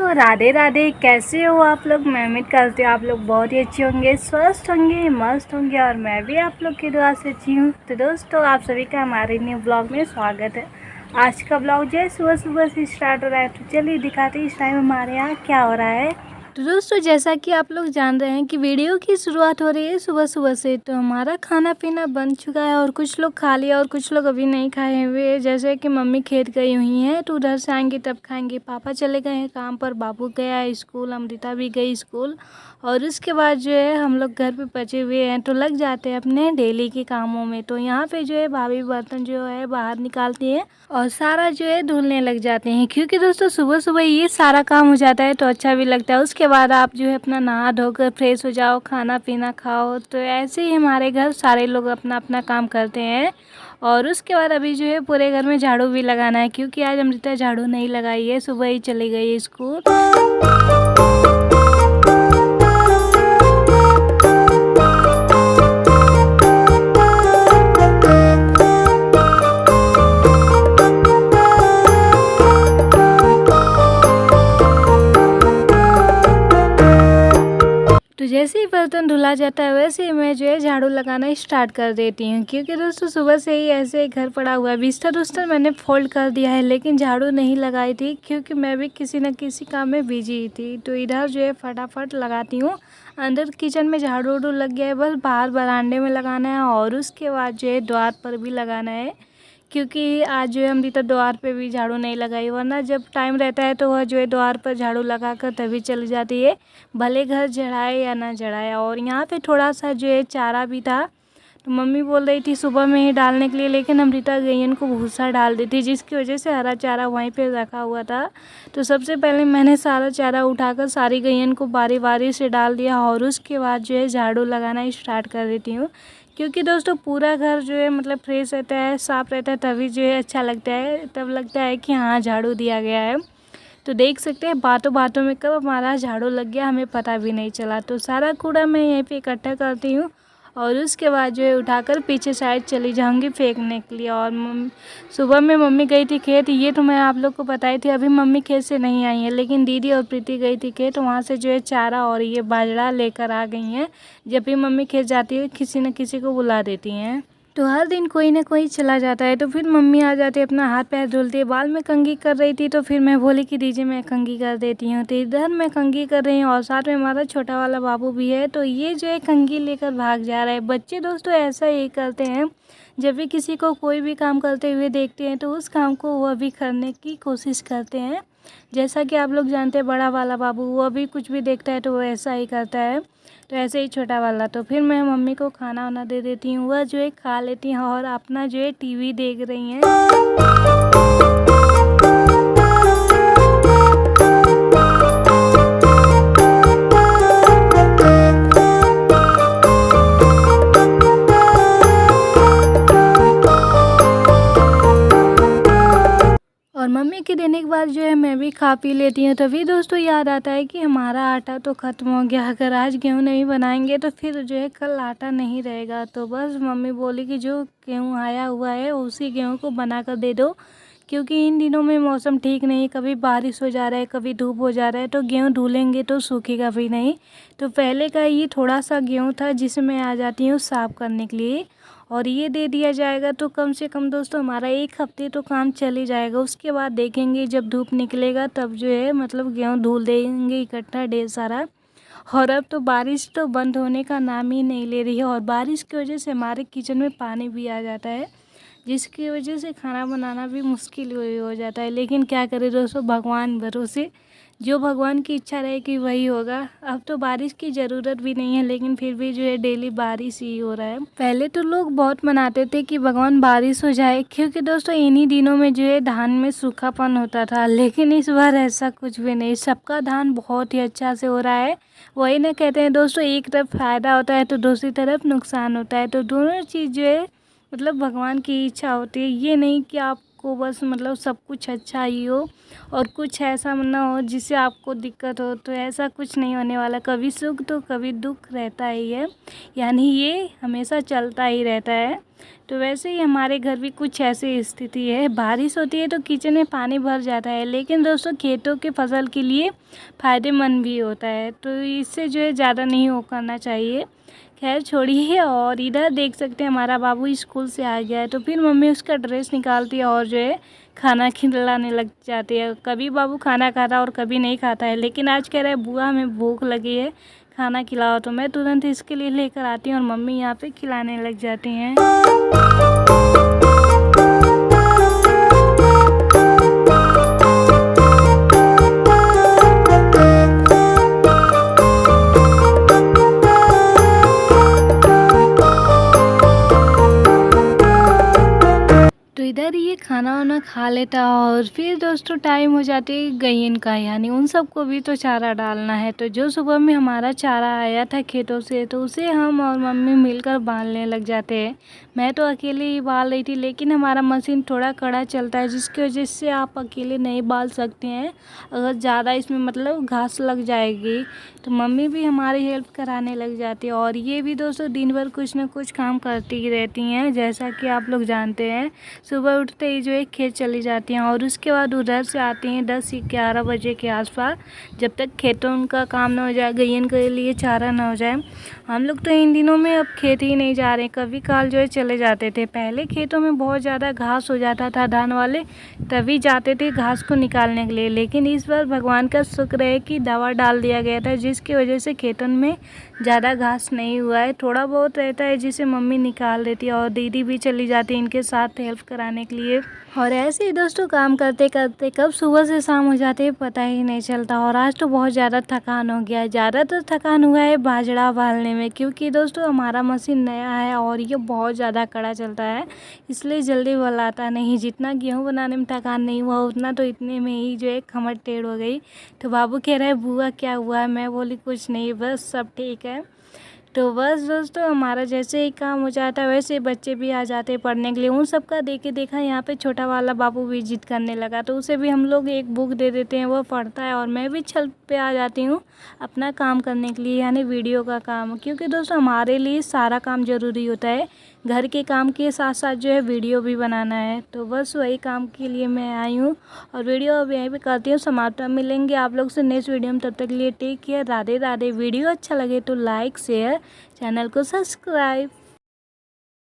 दोस्तों राधे राधे। कैसे हो आप लोग? मैं उम्मीद करती हूँ आप लोग बहुत ही अच्छे होंगे, स्वस्थ होंगे, मस्त होंगे और मैं भी आप लोग की दुआ से अच्छी हूँ। तो दोस्तों आप सभी का हमारे न्यू ब्लॉग में स्वागत है। आज का ब्लॉग जो है सुबह सुबह से स्टार्ट हो रहा है, तो चलिए दिखाते हैं इस टाइम हमारे यहाँ क्या हो रहा है। तो दोस्तों जैसा कि आप लोग जान रहे हैं कि वीडियो की शुरुआत हो रही है सुबह सुबह से, तो हमारा खाना पीना बन चुका है और कुछ लोग खा लिया और कुछ लोग अभी नहीं खाए हुए। जैसे कि मम्मी खेत गई हुई हैं तो उधर से आएंगे तब खाएंगे, पापा चले गए हैं काम पर, बाबू गया है स्कूल, अमृता भी गई स्कूल और उसके बाद जो है हम लोग घर पे बचे हुए हैं तो लग जाते हैं अपने डेली के कामों में। तो यहाँ पे जो है भाभी बर्तन जो है बाहर निकालती है और सारा जो है धुलने लग जाते हैं, क्योंकि दोस्तों सुबह सुबह ये सारा काम हो जाता है तो अच्छा भी लगता है। उसके बाद आप जो है अपना नहा धोकर फ्रेश हो जाओ, खाना पीना खाओ। तो ऐसे ही हमारे घर सारे लोग अपना अपना काम करते हैं और उसके बाद अभी जो है पूरे घर में झाड़ू भी लगाना है, क्योंकि आज अमृता झाड़ू नहीं लगाई है, सुबह ही चली गई है स्कूल। तो जैसे ही बर्तन धुला जाता है वैसे ही मैं जो है झाड़ू लगाना स्टार्ट कर देती हूँ, क्योंकि दोस्तों सुबह से ही ऐसे घर पड़ा हुआ है। बिस्तर उस्तर मैंने फोल्ड कर दिया है लेकिन झाड़ू नहीं लगाई थी, क्योंकि मैं भी किसी न किसी काम में बिजी थी। तो इधर जो है फटाफट लगाती हूँ। अंदर किचन में झाड़ू उड़ू लग गया है, बस बाहर बरामदे में लगाना है और उसके बाद जो है द्वार पर भी लगाना है, क्योंकि आज जो है अमृता द्वार पे भी झाड़ू नहीं लगाई, वरना जब टाइम रहता है तो वह जो है द्वार पर झाड़ू लगा कर तभी चली जाती है, भले घर झड़ाए या ना झड़ाए। और यहाँ पे थोड़ा सा जो है चारा भी था, तो मम्मी बोल रही थी सुबह में ही डालने के लिए, लेकिन अमृता गैयन को भूसा डाल दी थी, जिसकी वजह से हरा चारा वहीं पे रखा हुआ था। तो सबसे पहले मैंने सारा चारा उठाकर सारी गैयन को बारी बारी से डाल दिया और उसके बाद जो है झाड़ू लगाना स्टार्ट कर देती हूँ, क्योंकि दोस्तों पूरा घर जो है मतलब फ्रेश रहता है, साफ़ रहता है, तभी जो है अच्छा लगता है, तब लगता है कि हाँ झाड़ू दिया गया है। तो देख सकते हैं बातों बातों में कब हमारा झाड़ू लग गया हमें पता भी नहीं चला। तो सारा कूड़ा मैं यहीं पे इकट्ठा करती हूँ और उसके बाद जो है उठाकर पीछे साइड चली जाऊंगी फेंकने के लिए। और सुबह में मम्मी गई थी खेत, ये तो मैं आप लोग को बताई थी। अभी मम्मी खेत से नहीं आई है, लेकिन दीदी और प्रीति गई थी खेत, वहाँ से जो है चारा और ये बाजरा लेकर आ गई हैं। जब भी मम्मी खेत जाती है किसी न किसी को बुला देती हैं। तो हर दिन कोई ना कोई चला जाता है, तो फिर मम्मी आ जाती है, अपना हाथ पैर धुलती है। बाल में कंघी कर रही थी तो फिर मैं बोली कि दीजिए मैं कंघी कर देती हूँ। तो इधर मैं कंघी कर रही हूँ और साथ में हमारा छोटा वाला बाबू भी है, तो ये जो है कंघी लेकर भाग जा रहा है। बच्चे दोस्तों ऐसा ही करते हैं, जब भी किसी को कोई भी काम करते हुए देखते हैं तो उस काम को वह भी करने की कोशिश करते हैं। जैसा कि आप लोग जानते हैं बड़ा वाला बाबू वह भी कुछ भी देखता है तो वो ऐसा ही करता है, तो ऐसे ही छोटा वाला। तो फिर मैं मम्मी को खाना वाना दे देती हूँ, वह जो है खा लेती हैं और अपना जो है टीवी देख रही हैं। और मम्मी के देने के बाद जो है मैं भी खा पी लेती हूँ। तभी दोस्तों याद आता है कि हमारा आटा तो ख़त्म हो गया, अगर आज गेहूँ नहीं बनाएंगे तो फिर जो है कल आटा नहीं रहेगा। तो बस मम्मी बोली कि जो गेहूँ आया हुआ है उसी गेहूँ को बना कर दे दो, क्योंकि इन दिनों में मौसम ठीक नहीं, कभी बारिश हो जा रहा है कभी धूप हो जा रहा है, तो गेहूँ धुलेंगे तो सूखेगा भी नहीं। तो पहले का ये थोड़ा सा गेहूँ था जिसे मैं आ जाती हूँ साफ़ करने के लिए, और ये दे दिया जाएगा तो कम से कम दोस्तों हमारा 1 हफ्ते तो काम चल ही जाएगा। उसके बाद देखेंगे जब धूप निकलेगा तब जो है मतलब गेहूँ धुल देंगे इकट्ठा ढेर सारा। और अब तो बारिश तो बंद होने का नाम ही नहीं ले रही है और बारिश की वजह से हमारे किचन में पानी भी आ जाता है, जिसकी वजह से खाना बनाना भी मुश्किल हो जाता है। लेकिन क्या करें दोस्तों, भगवान भरोसे, जो भगवान की इच्छा रहेगी वही होगा। अब तो बारिश की ज़रूरत भी नहीं है, लेकिन फिर भी जो है डेली बारिश ही हो रहा है। पहले तो लोग बहुत मनाते थे कि भगवान बारिश हो जाए, क्योंकि दोस्तों इन्हीं दिनों में जो है धान में सूखापन होता था, लेकिन इस बार ऐसा कुछ भी नहीं, सबका धान बहुत ही अच्छा से हो रहा है। वही ना कहते हैं दोस्तों, एक तरफ फ़ायदा होता है तो दूसरी तरफ नुकसान होता है। तो दोनों चीज़ जो है मतलब भगवान की इच्छा होती है, ये नहीं कि आपको बस मतलब सब कुछ अच्छा ही हो और कुछ ऐसा ना हो जिससे आपको दिक्कत हो। तो ऐसा कुछ नहीं होने वाला, कभी सुख तो कभी दुख रहता ही है, यानी ये हमेशा चलता ही रहता है। तो वैसे ही हमारे घर भी कुछ ऐसी स्थिति है। बारिश होती है तो किचन में पानी भर जाता है, लेकिन दोस्तों खेतों के फसल के लिए फ़ायदेमंद भी होता है, तो इससे जो है ज़्यादा नहीं हो करना चाहिए। खैर छोड़िए। और इधर देख सकते हैं हमारा बाबू स्कूल से आ गया है, तो फिर मम्मी उसका ड्रेस निकालती है और जो है खाना खिलाने लग जाती है। कभी बाबू खाना खाता है और कभी नहीं खाता है, लेकिन आज कह रहा है बुआ हमें भूख लगी है, खाना खिलाओ। तो मैं तुरंत इसके लिए लेकर आती हूँ और मम्मी यहाँ पे खिलाने लग जाती हैं। तो इधर ये खाना वाना खा लेता और फिर दोस्तों टाइम हो जाती है गईन का, यानी उन सबको भी तो चारा डालना है। तो जो सुबह में हमारा चारा आया था खेतों से, तो उसे हम और मम्मी मिलकर बांधने लग जाते हैं। मैं तो अकेले ही बाल रही थी, लेकिन हमारा मशीन थोड़ा कड़ा चलता है, जिसकी वजह से आप अकेले नहीं बाल सकते हैं। अगर ज़्यादा इसमें मतलब घास लग जाएगी, तो मम्मी भी हमारी हेल्प कराने लग जाती है। और ये भी दोस्तों दिन भर कुछ ना कुछ काम करती ही रहती हैं, जैसा कि आप लोग जानते हैं। सुबह उठते ही जो है खेत चली जाती हैं और उसके बाद उधर से आती हैं 10-11 बजे के आसपास, जब तक खेतों उनका काम ना हो जाए, गईन के लिए चारा ना हो जाए। हम लोग तो इन दिनों में अब खेत ही नहीं जा रहे, कभी काल जो है चले जाते थे। पहले खेतों में बहुत ज़्यादा घास हो जाता था धान वाले, तभी जाते थे घास को निकालने के लिए। लेकिन इस बार भगवान का शुक्र है कि दवा डाल दिया गया था, जिसकी वजह से खेतों में ज़्यादा घास नहीं हुआ है। थोड़ा बहुत रहता है जिसे मम्मी निकाल देती है और दीदी भी चली जाती है इनके साथ हेल्प कराने के लिए। और ऐसे ही दोस्तों काम करते करते कब सुबह से शाम हो जाती है पता ही नहीं चलता। और आज तो बहुत ज़्यादा थकान हो गया है, ज़्यादातर थकान हुआ है बाजरा बालने में, क्योंकि दोस्तों हमारा मशीन नया है और ये बहुत ज़्यादा कड़ा चलता है, इसलिए जल्दी बलाता नहीं। जितना गेहूँ बनाने में थकान नहीं हुआ, उतना तो इतने में ही जो है कमर टेढ़ हो गई। तो बाबू कह रहा है बुआ क्या हुआ है? मैं बोली कुछ नहीं, बस सब ठीक है। तो बस दोस्तों हमारा जैसे ही काम हो जाता है, वैसे बच्चे भी आ जाते हैं पढ़ने के लिए। उन सब का देखे देखा यहाँ पे छोटा वाला बाबू भी जिद करने लगा, तो उसे भी हम लोग एक बुक दे देते हैं, वो पढ़ता है और मैं भी छत पे आ जाती हूँ अपना काम करने के लिए, यानी वीडियो का काम। क्योंकि दोस्तों हमारे लिए सारा काम ज़रूरी होता है, घर के काम के साथ साथ जो है वीडियो भी बनाना है। तो बस वही काम के लिए मैं आई हूँ और वीडियो अब यहीं पे करती हूँ समाप्त। मिलेंगे आप लोग से नेक्स्ट वीडियो में, तब तक के लिए take care, Radhe Radhe. Video अच्छा लगे तो लाइक शेयर, चैनल को सब्सक्राइब।